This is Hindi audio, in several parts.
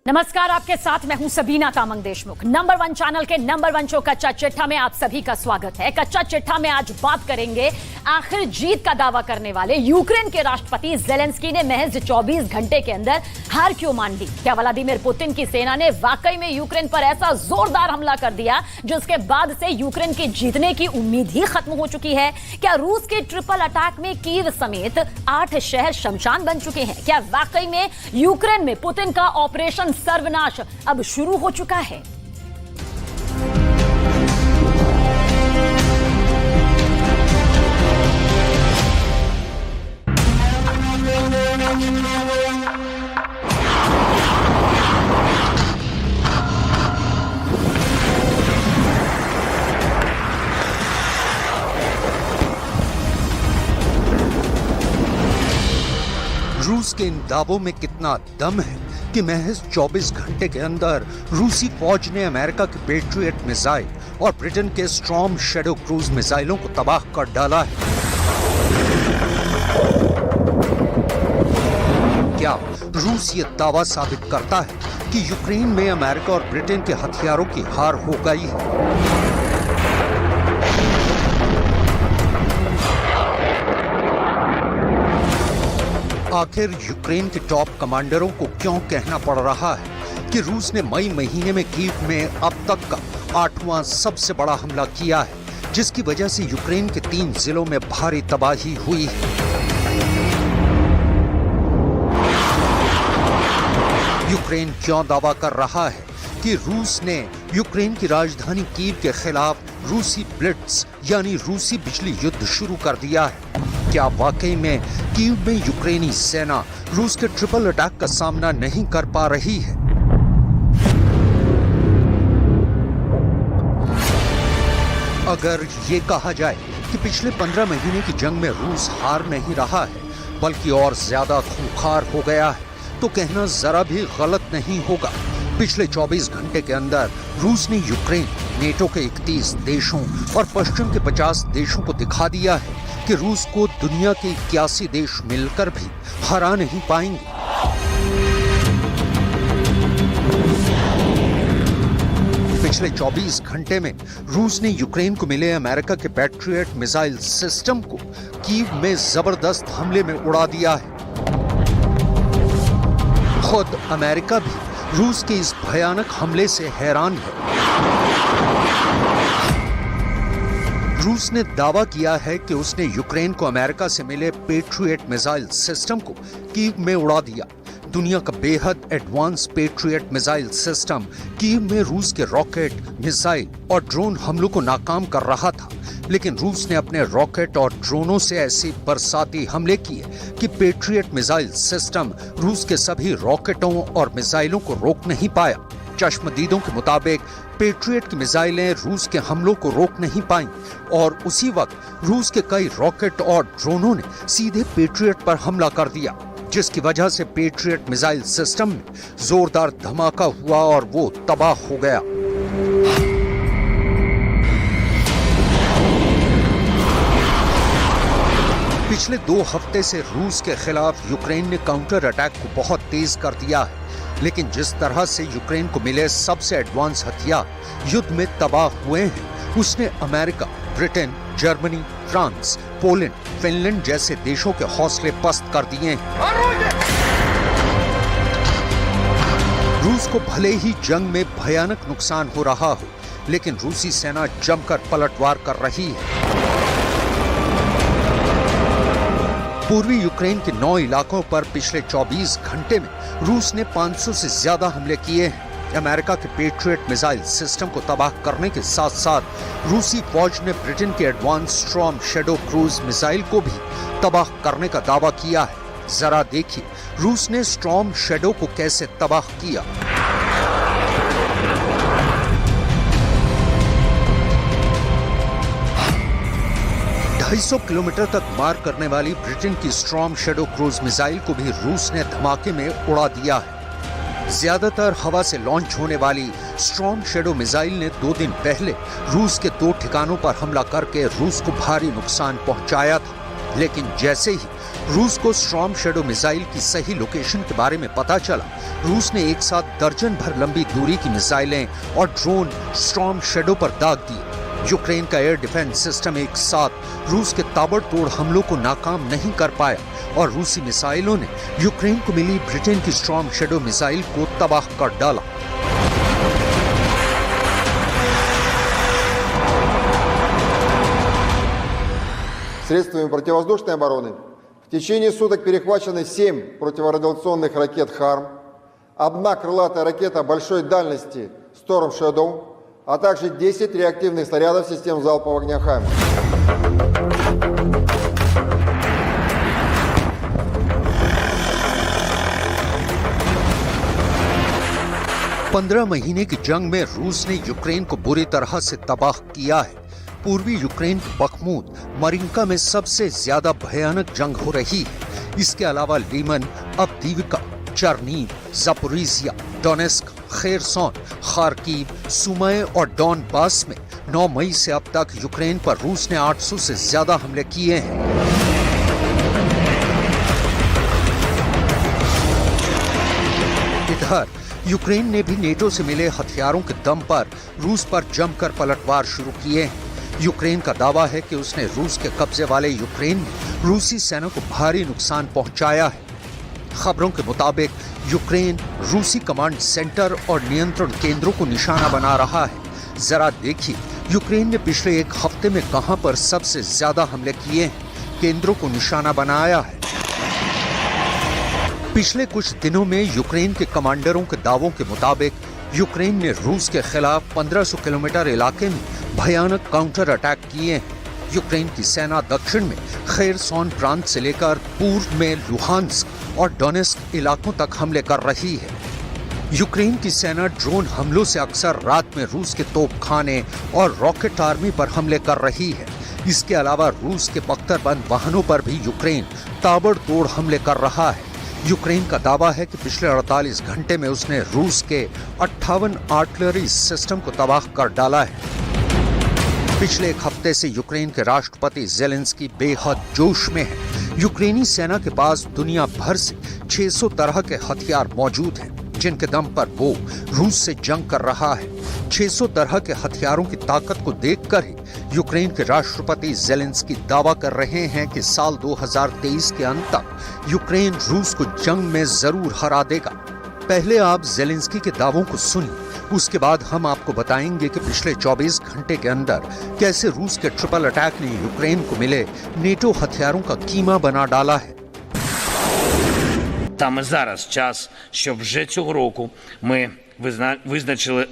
नमस्कार, आपके साथ मैं हूं सबीना तामंग देशमुख। नंबर 1 चैनल के नंबर 1 शो कच्चा चिट्ठा में आप सभी का स्वागत है। कच्चा चिट्ठा में आज बात करेंगे आखिर जीत का दावा करने वाले यूक्रेन के राष्ट्रपति ज़ेलेंस्की ने महज 24 घंटे के अंदर हार क्यों मान ली। क्या व्लादिमीर पुतिन की सेना ने वाकई में यूक्रेन पर ऐसा जोरदार हमला कर दिया जिसके बाद से यूक्रेन के जीतने की उम्मीद ही खत्म हो चुकी है। क्या रूस के ट्रिपल अटैक में कीव समेत 8 शहर शमशान बन चुके हैं। क्या वाकई में यूक्रेन में पुतिन का ऑपरेशन सर्वनाश अब शुरू हो चुका है। रूस के इन दावों में कितना दम है कि महज 24 घंटे के अंदर रूसी फौज ने अमेरिका के पेट्रियट मिसाइल और ब्रिटेन के स्टॉर्म शैडो क्रूज मिसाइलों को तबाह कर डाला है। क्या रूस ये दावा साबित करता है कि यूक्रेन में अमेरिका और ब्रिटेन के हथियारों की हार हो गई है? आखिर यूक्रेन के टॉप कमांडरों को क्यों कहना पड़ रहा है कि रूस ने मई महीने में कीव में अब तक का 8वां सबसे बड़ा हमला किया है, जिसकी वजह से यूक्रेन के 3 जिलों में भारी तबाही हुई है। यूक्रेन क्यों दावा कर रहा है कि रूस ने यूक्रेन की राजधानी कीव के खिलाफ रूसी ब्लिट्स यानी रूसी बिजली युद्ध शुरू कर दिया है? क्या वाकई में कीव में यूक्रेनी सेना रूस के ट्रिपल अटैक का सामना नहीं कर पा रही है? अगर ये कहा जाए कि पिछले 15 महीने की जंग में रूस हार नहीं रहा है बल्कि और ज्यादा खूंखार हो गया है, तो कहना जरा भी गलत नहीं होगा। पिछले 24 घंटे के अंदर रूस ने यूक्रेन, नेटो के 31 देशों और पश्चिम के 50 देशों को दिखा दिया है कि रूस को दुनिया के 81 देश मिलकर भी हरा नहीं पाएंगे। पिछले 24 घंटे में रूस ने यूक्रेन को मिले अमेरिका के पैट्रियट मिसाइल सिस्टम को कीव में जबरदस्त हमले में उड़ा दिया है। खुद अमेरिका भी रूस के इस भयानक हमले से हैरान है। रूस ने दावा किया है कि उसने यूक्रेन को अमेरिका से मिले पेट्रियट मिसाइल सिस्टम को कीव में उड़ा दिया। दुनिया का बेहद advance patriot missile system Kyiv में रूस के रॉकेट, मिसाइल और ड्रोन हमलों को नाकाम कर रहा था, लेकिन रूस ने अपने रॉकेट और ड्रोनों से ऐसे बरसाती हमले किए कि पेट्रियट मिसाइल सिस्टम रूस के सभी रॉकेटों और मिसाइलों को रोक नहीं पाया। चश्मदीदों के मुताबिक पेट्रियट की मिसाइलें रूस के हमलों को रोक नहीं पाईं और उसी वक्त रूस के कई रॉकेट और ड्रोनों ने सीधे पेट्रियट पर हमला कर दिया, जिसकी वजह से पेट्रियट मिसाइल सिस्टम में जोरदार धमाका हुआ और वो तबाह हो गया। पिछले 2 हफ्ते से रूस के खिलाफ यूक्रेन ने काउंटर अटैक को बहुत तेज कर दिया है, लेकिन जिस तरह से यूक्रेन को मिले सबसे एडवांस हथियार युद्ध में तबाह हुए हैं, उसने America, Britain, Germany, France, Poland, Finland जैसे देशों के हौसले पस्त कर दिए हैं। रूस को भले ही जंग में भयानक नुकसान हो रहा हो, लेकिन रूसी सेना जमकर पलटवार कर रही है। पूर्वी यूक्रेन के 9 इलाकों पर पिछले 24 घंटे में रूस ने 500 से ज्यादा हमले किए हैं। अमेरिका के पेट्रियट मिसाइल सिस्टम को तबाह करने के साथ साथ रूसी फौज ने ब्रिटेन के advance storm shadow cruise missile को भी तबाह करने का दावा किया है। जरा देखिए रूस ने स्टॉर्म शैडो को कैसे तबाह किया। सौ किलोमीटर तक मार करने वाली ब्रिटेन की स्टॉर्म शैडो क्रूज मिसाइल को भी रूस ने धमाके में उड़ा दिया है। ज्यादातर हवा से लॉन्च होने वाली स्टॉर्म शैडो मिसाइल ने 2 दिन पहले रूस के 2 ठिकानों पर हमला करके रूस को भारी नुकसान पहुंचाया था, लेकिन जैसे ही रूस को स्टॉर्म शैडो मिसाइल की सही लोकेशन के बारे में पता चला। रूस ने एक साथ दर्जन भर लंबी दूरी की मिसाइलें और ड्रोन स्टॉर्म शैडो पर दाग दिए। यूक्रेन का एयर डिफेंस सिस्टम एक साथ रूस के ताबड़तोड़ हमलों को नाकाम नहीं कर पाया और रूसी मिसाइलों ने यूक्रेन को मिली ब्रिटेन की स्टॉर्म शैडो मिसाइल को तबाह कर डाला। Средствами противовоздушной обороны в течение суток перехвачены 7 противорадиационных ракет «Харм», 1 крылатая ракета большой дальности «Storm Shadow», а также 10 реактивных снарядов систем залпового огня «Хаймарс». 15 महीने की जंग में रूस ने यूक्रेन को बुरी तरह से तबाह किया है। पूर्वी यूक्रेन की बखमूत, मरिंका में सबसे ज्यादा भयानक जंग हो रही है। इसके अलावा Lehman, अवदीविका, चर्नीव, Zaporizhzhia, Donetsk, Kherson, Kharkiv, सुमय और डॉनबास में 9 मई से अब तक यूक्रेन पर रूस ने 800 से ज्यादा हमले किए हैं। इधर यूक्रेन ने भी नेटो से मिले हथियारों के दम पर रूस पर जमकर पलटवार शुरू किए हैं। यूक्रेन का दावा है कि उसने रूस के कब्जे वाले यूक्रेन में रूसी सेना को भारी नुकसान पहुंचाया है। खबरों के मुताबिक यूक्रेन रूसी कमांड सेंटर और नियंत्रण केंद्रों को निशाना बना रहा है। जरा देखिए यूक्रेन ने पिछले एक हफ्ते में कहां पर सबसे ज्यादा हमले किए हैं, केंद्रों को निशाना बनाया है। पिछले कुछ दिनों में यूक्रेन के कमांडरों के दावों के मुताबिक यूक्रेन ने रूस के खिलाफ 1500 किलोमीटर इलाके में भयानक काउंटर अटैक किए हैं। यूक्रेन की सेना दक्षिण में खेरसोन प्रांत से लेकर पूर्व में लुहांस्क और डोनेस्क इलाकों तक हमले कर रही है। यूक्रेन की सेना ड्रोन हमलों से अक्सर रात में रूस के तोपखाने और रॉकेट आर्मी पर हमले कर रही है। इसके अलावा रूस के बख्तरबंद वाहनों पर भी यूक्रेन ताबड़तोड़ हमले कर रहा है। यूक्रेन का दावा है कि पिछले 48 घंटे में उसने रूस के 58 आर्टिलरी सिस्टम को तबाह कर डाला है। पिछले एक हफ्ते से यूक्रेन के राष्ट्रपति ज़ेलेंस्की बेहद जोश में है। यूक्रेनी सेना के पास दुनिया भर से 600 तरह के हथियार मौजूद हैं, जिनके दम पर वो रूस से जंग कर रहा है। 600 तरह के हथियारों की ताकत को देखकर ही यूक्रेन के राष्ट्रपति ज़ेलेंस्की दावा कर रहे हैं कि साल 2023 के अंत तक यूक्रेन रूस को जंग में जरूर हरा देगा। पहले आप ज़ेलेंस्की के दावों को सुनिए, उसके बाद हम आपको बताएंगे कि पिछले 24 घंटे के अंदर कैसे रूस के ट्रिपल अटैक ने यूक्रेन को मिले नेटो हथियारों का कीमा बना डाला है। Саме зараз час, щоб вже цього року ми визначали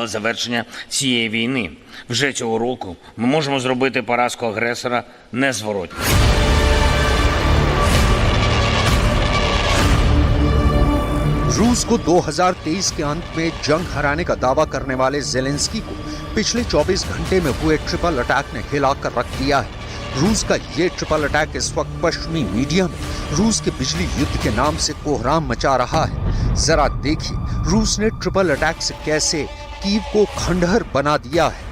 завершення цієї війни. Вже цього року ми можемо зробити поразку агресора незворотньо. रूस को 2023 के अंत में जंग हराने का दावा करने वाले ज़ेलेंस्की को पिछले 24 घंटे में हुए ट्रिपल अटैक ने हिलाकर रख दिया है। रूस का ये ट्रिपल अटैक इस वक्त पश्चिमी मीडिया में रूस के बिजली युद्ध के नाम से कोहराम मचा रहा है। जरा देखिए रूस ने ट्रिपल अटैक से कैसे कीव को खंडहर बना दिया है।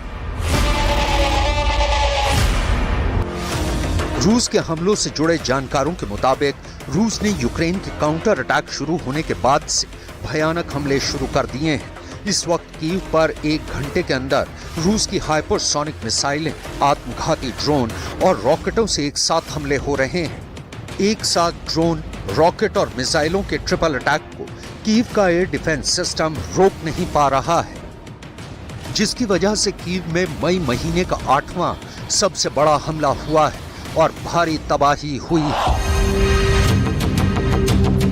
रूस के हमलों से जुड़े जानकारों के मुताबिक रूस ने यूक्रेन के काउंटर अटैक शुरू होने के बाद से भयानक हमले शुरू कर दिए हैं। इस वक्त कीव पर 1 घंटे के अंदर रूस की हाइपरसोनिक मिसाइलें, आत्मघाती ड्रोन और रॉकेटों से एक साथ हमले हो रहे हैं। एक साथ ड्रोन, रॉकेट और मिसाइलों के ट्रिपल अटैक को कीव का एयर डिफेंस सिस्टम रोक नहीं पा रहा है, जिसकी वजह से कीव में मई महीने का 8वां सबसे बड़ा हमला हुआ है और भारी तबाही हुई है।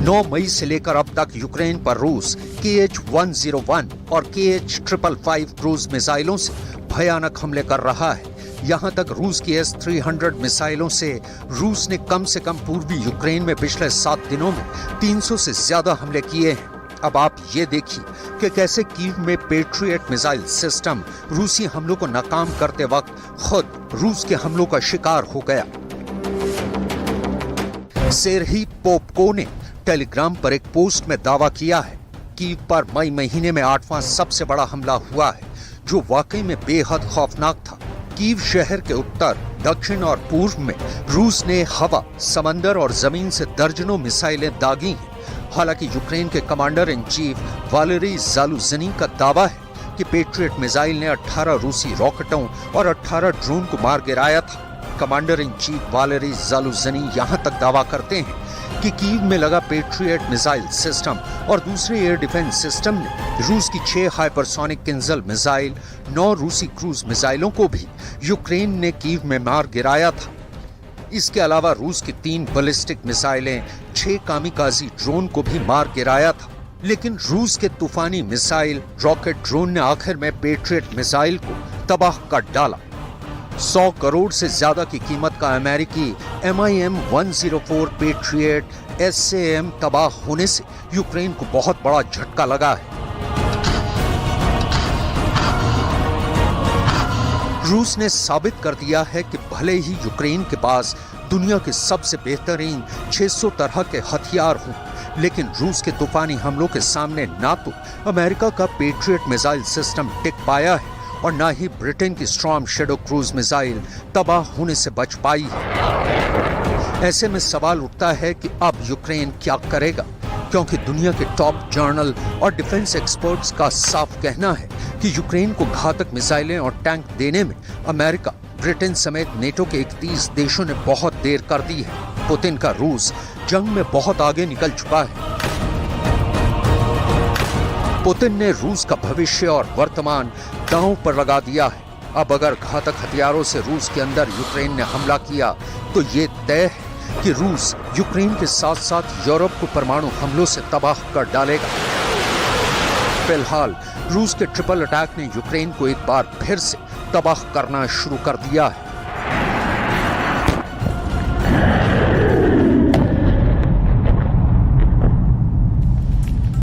9 मई से लेकर अब तक यूक्रेन पर रूस KH-101 और KH-555 क्रूज मिसाइलों से भयानक हमले कर रहा है। यहां तक रूस की S-300 मिसाइलों से रूस ने कम से कम पूर्वी यूक्रेन में पिछले 7 दिनों में 300 से ज्यादा हमले किए हैं। अब आप ये देखिए कि कैसे कीव में पेट्रियट मिसाइल सिस्टम रूसी हमलों को नाकाम करते वक्त खुद रूस के हमलों का शिकार हो गया। सेर्ही पोपको ने टेलीग्राम पर एक पोस्ट में दावा किया है कीव पर मई महीने में 8वां सबसे बड़ा हमला हुआ है, जो वाकई में बेहद खौफनाक था। कीव शहर के उत्तर दक्षिण और पूर्व में रूस ने हवा, समंदर और जमीन से दर्जनों मिसाइलें दागी हैं। हालांकि यूक्रेन के कमांडर इन चीफ वालेरी ज़ालुझनी का दावा है कि पेट्रियट मिसाइल ने 18 रूसी रॉकेटों और 18 ड्रोन को मार गिराया था। कमांडर इन चीफ वालेरी ज़ालुझनी यहां तक दावा करते हैं कि कीव में लगा पेट्रियट मिसाइल सिस्टम और दूसरे एयर डिफेंस सिस्टम ने रूस की 6 हाइपरसोनिक किंजल मिसाइल, 9 रूसी क्रूज मिसाइलों को भी यूक्रेन ने कीव में मार गिराया था। इसके अलावा रूस की 3 बैलिस्टिक मिसाइलें, 6 कामिकाजी ड्रोन को भी मार गिराया था। लेकिन रूस के तूफानी मिसाइल, रॉकेट, ड्रोन ने आखिर में पेट्रियट मिसाइल को तबाह कर डाला। 100 करोड़ से ज्यादा की कीमत का अमेरिकी MIM-104 पेट्रियट SAM तबाह होने से यूक्रेन को बहुत बड़ा झटका लगा है। रूस ने साबित कर दिया है कि भले ही यूक्रेन के पास दुनिया के सबसे बेहतरीन 600 तरह के हथियार हों, लेकिन रूस के तूफानी हमलों के सामने ना तो अमेरिका का पेट्रियट मिसाइल सिस्टम टिक पाया है और ना ही ब्रिटेन की स्टॉर्म शैडो क्रूज मिसाइल तबाह होने से बच पाई है। ऐसे में सवाल उठता है कि अब यूक्रेन क्या करेगा, क्योंकि दुनिया के टॉप जर्नल और डिफेंस एक्सपर्ट्स का साफ कहना है कि यूक्रेन को घातक मिसाइलें और टैंक देने में अमेरिका, ब्रिटेन समेत नेटो के 31 देशों ने बहुत देर कर दी है। पुतिन का रूस जंग में बहुत आगे निकल चुका है। पुतिन ने रूस का भविष्य और वर्तमान दांव पर लगा दिया है। अब अगर घातक हथियारों से रूस के अंदर यूक्रेन ने हमला किया तो ये तय है कि रूस यूक्रेन के साथ साथ यूरोप को परमाणु हमलों से तबाह कर डालेगा। फिलहाल रूस के ट्रिपल अटैक ने यूक्रेन को एक बार फिर से तबाह करना शुरू कर दिया है।